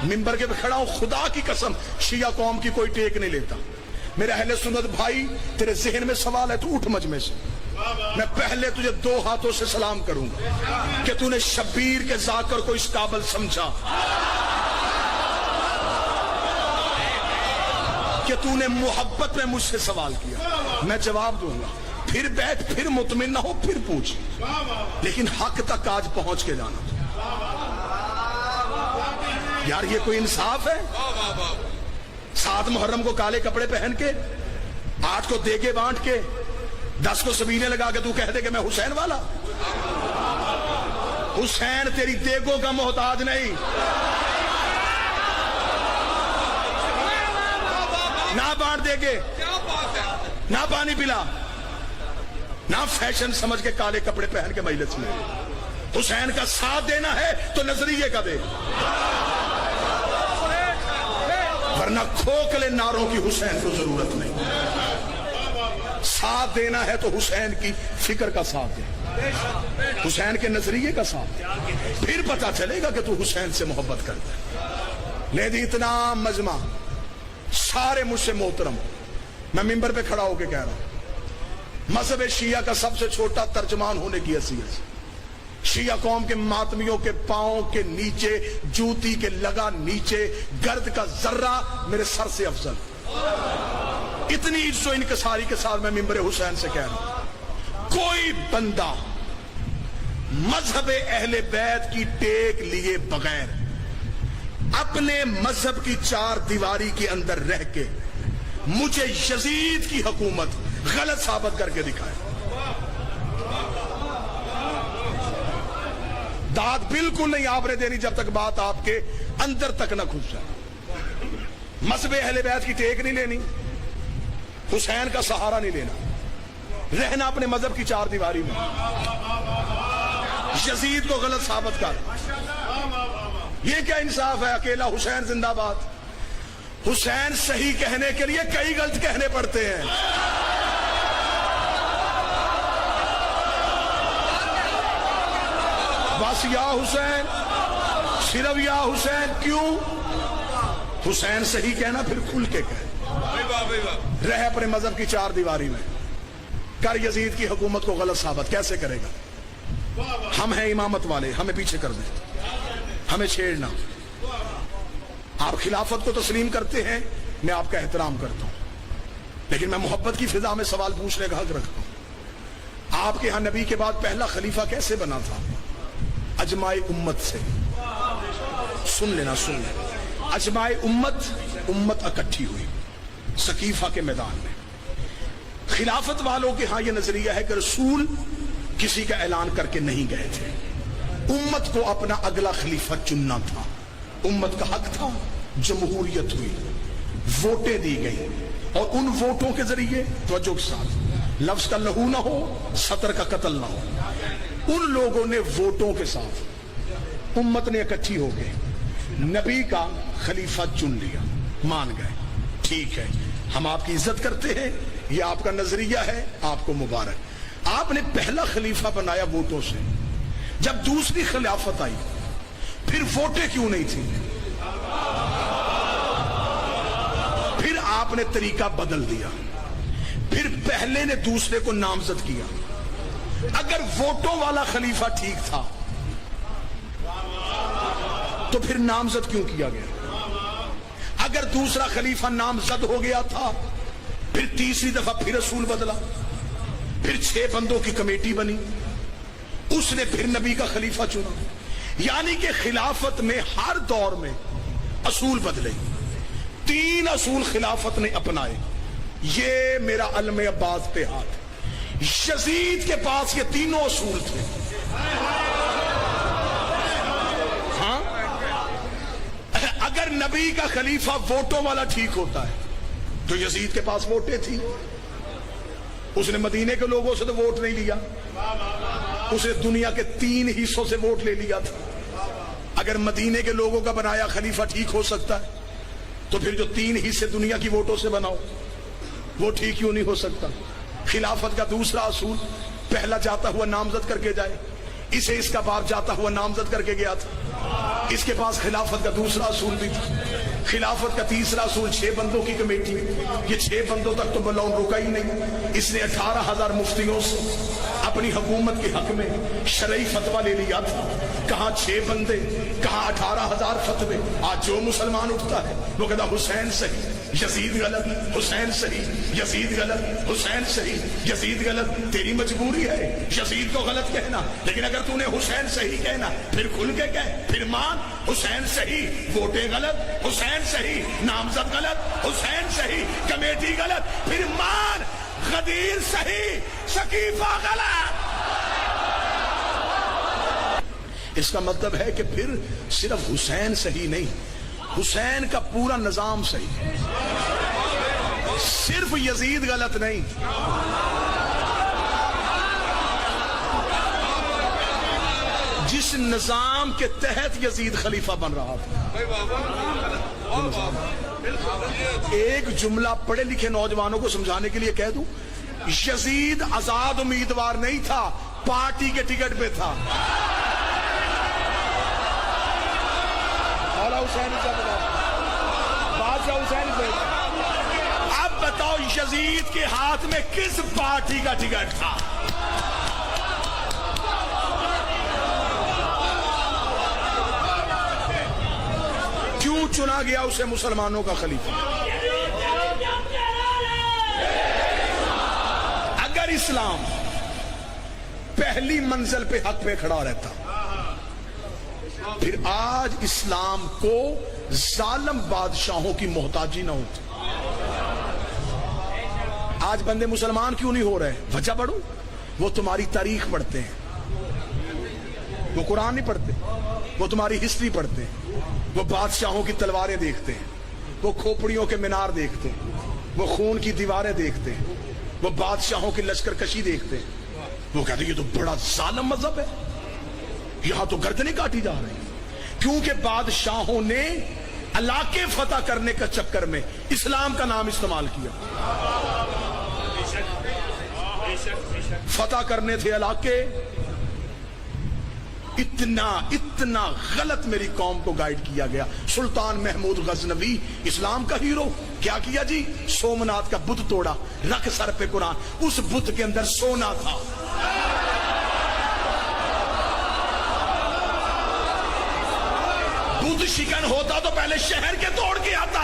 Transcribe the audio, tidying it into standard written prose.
मिंबर के पे खड़ा हूं, खुदा की कसम शिया कौम की कोई टेक नहीं लेता। मेरे अहले सुन्नत भाई, तेरे जहन में सवाल है तो उठ मजमे से, मैं पहले तुझे 2 हाथों से सलाम करूंगा कि तूने शब्बीर के जाकर को इस काबिल समझा कि तूने मोहब्बत में मुझसे सवाल किया। मैं जवाब दूंगा, फिर बैठ, फिर मुतमिन ना हो, फिर पूछ, लेकिन हक तक आज पहुंच के जाना। यार ये कोई इंसाफ है? 7 मुहर्रम को काले कपड़े पहन के, 8 को देगे बांट के, 10 को सबीने लगा के तू कह दे कि मैं हुसैन वाला। हुसैन तेरी देगों का मोहताज नहीं, ना बांट देगे, ना पानी पिला, ना फैशन समझ के काले कपड़े पहन के मजलिस में। हुसैन का साथ देना है तो नजरिए का दे, वरना खोखले नारों की हुसैन को जरूरत नहीं। साथ देना है तो हुसैन की फिक्र का साथ दे, हुसैन के नजरिए का साथ दे, फिर पता चलेगा कि तू हुसैन से मोहब्बत करता है। नहीं इतना मजमा सारे मुझसे मोहतरम, मैं मिंबर पे खड़ा होकर कह रहा हूं, मजहब शिया का सबसे छोटा तर्जमान होने की हैसियत, शिया कौम के मातमियों के पांव के नीचे, जूती के लगा नीचे गर्द का जर्रा मेरे सर से अफजल। इतनी इज्जो इनकसारी के साथ मैं मिंबर हुसैन से कह रहा हूं, कोई बंदा मजहब अहले बैत की टेक लिए बगैर अपने मजहब की 4 दीवारी के अंदर रह के मुझे यजीद की हुकूमत गलत साबित करके दिखाए। दाद बिल्कुल नहीं आपने देनी जब तक बात आपके अंदर तक न घुस जाए। मजहब अहले बैत की टेक नहीं लेनी, हुसैन का सहारा नहीं लेना, रहना अपने मजहब की 4 दीवारी में, यजीद को गलत साबित कर। ये क्या इंसाफ है? अकेला हुसैन जिंदाबाद। हुसैन सही कहने के लिए कई गलत कहने पड़ते हैं। बस या हुसैन, सिर्फ या हुसैन, क्यों? हुसैन सही कहना फिर खुल के कहे, रह अपने मजहब की 4 दीवारी में, कर यजीद की हुकूमत को गलत साबित। कैसे करेगा? हम हैं इमामत वाले, हमें पीछे कर दे, हमें छेड़ना। आप खिलाफत को तस्लीम करते हैं, मैं आपका एहतराम करता हूं, लेकिन मैं मोहब्बत की फिजा में सवाल पूछने का हक रखता हूं। आपके यहां नबी के बाद पहला खलीफा कैसे बना था? अजमाए उम्मत से। सुन लेना, सुन लेना, अजमाए उम्मत इकट्ठी हुई सकीफा के मैदान में। खिलाफत वालों के यहां यह नजरिया है कि रसूल किसी का ऐलान करके नहीं गए थे, उम्मत को अपना अगला खलीफा चुनना था, उम्मत का हक था। जमहूरियत हुई, वोटें दी गई, और उन वोटों के जरिए तवज्जो के साथ, लफ्ज का लहू ना हो, सतर का कत्ल ना हो, उन लोगों ने वोटों के साथ उम्मत ने इकट्ठी हो गए नबी का खलीफा चुन लिया, मान गए। ठीक है, हम आपकी इज्जत करते हैं, ये आपका नजरिया है, आपको मुबारक। आपने पहला खलीफा बनाया वोटों से, जब दूसरी खिलाफत आई फिर वोटें क्यों नहीं थी? फिर आपने तरीका बदल दिया, फिर पहले ने दूसरे को नामजद किया। अगर वोटों वाला खलीफा ठीक था तो फिर नामजद क्यों किया गया? अगर दूसरा खलीफा नामजद हो गया था, फिर तीसरी दफा फिर रसूल बदला, फिर 6 बंदों की कमेटी बनी, उसने फिर नबी का खलीफा चुना। यानी कि खिलाफत में हर दौर में असूल बदले। 3 असूल खिलाफत ने अपनाए। ये मेरा अलम अब्बास पे हाथ, यजीद के पास ये तीनों असूल थे। हाँ, अगर नबी का खलीफा वोटों वाला ठीक होता है तो यजीद के पास वोटें थी, उसने मदीने के लोगों से तो वोट नहीं लिया, उसने दुनिया के 3 हिस्सों से वोट ले लिया था। अगर मदीने के लोगों का बनाया खलीफा ठीक हो सकता है तो फिर जो 3 हिस्से दुनिया की वोटों से बनाओ वो ठीक क्यों नहीं हो सकता? खिलाफत का दूसरा असूल, पहला जाता हुआ नामजद करके जाए, इसे इसका बाप जाता हुआ नामजद करके गया था। اس کے پاس خلافت کا دوسرا اصول بھی تھا. خلافت کا تیسرا اصول 6 بندوں کی کمیٹی. یہ 6 بندوں تک تو بلون رکا ہی نہیں. اس نے 18,000 مفتیوں سے اپنی حکومت کے حق میں شرعی فتویٰ لے لیا تھا. کہاں 6 بندے, کہاں 18,000 فتوے. آج جو مسلمان اٹھتا ہے وہ کہتا حسین صحیح, یزید غلط, حسین صحیح, یزید غلط, حسین صحیح, یزید غلط. تیری مجبوری ہے یزید کو غلط کہنا, لیکن اگر تو نے حسین صحیح کہنا پھر کھل کے کہہ, پھر مان. حسین صحیح, ووٹیں غلط, حسین صحیح, نامزد غلط, حسین صحیح, کمیٹی غلط, پھر مان. غدیر صحیح, سقیفہ غلط. اس کا مطلب ہے کہ پھر صرف حسین صحیح نہیں, حسین کا پورا نظام صحیح, صرف یزید غلط نہیں. جس نظام کے تحت یزید خلیفہ بن رہا تھا. ایک جملہ پڑھے لکھے نوجوانوں کو سمجھانے کے لیے کہہ دوں, یزید آزاد امیدوار نہیں تھا, پارٹی کے ٹکٹ پہ تھا. بادشاہ حسین سے اب بتاؤ یزید کے ہاتھ میں کس پارٹی کا ٹکٹ تھا؟ کیوں چنا گیا اسے مسلمانوں کا خلیفہ؟ اگر اسلام پہلی منزل پہ حق پہ کھڑا رہتا پھر آج اسلام کو ظالم بادشاہوں کی محتاجی نہ ہوتی. آج بندے مسلمان کیوں نہیں ہو رہے؟ وجہ بڑھوں, وہ تمہاری تاریخ پڑھتے ہیں, وہ قرآن نہیں پڑھتے, وہ تمہاری ہسٹری پڑھتے ہیں, وہ بادشاہوں کی تلواریں دیکھتے ہیں, وہ کھوپڑیوں کے مینار دیکھتے ہیں, وہ خون کی دیواریں دیکھتے ہیں, وہ بادشاہوں کی لشکر کشی دیکھتے ہیں. وہ کہتے ہیں یہ تو بڑا ظالم مذہب ہے, یہاں تو گردنیں کاٹی جا رہی ہیں. کیونکہ بادشاہوں نے علاقے فتح کرنے کا چکر میں اسلام کا نام استعمال کیا. فتح کرنے تھے علاقے. اتنا غلط میری قوم کو گائیڈ کیا گیا. سلطان محمود غزنوی اسلام کا ہیرو, کیا کیا جی؟ سومنات کا بت توڑا, رکھ سر پہ قرآن, اس بت کے اندر سونا تھا. بدھ شکن ہوتا تو پہلے شہر کے توڑ کے آتا.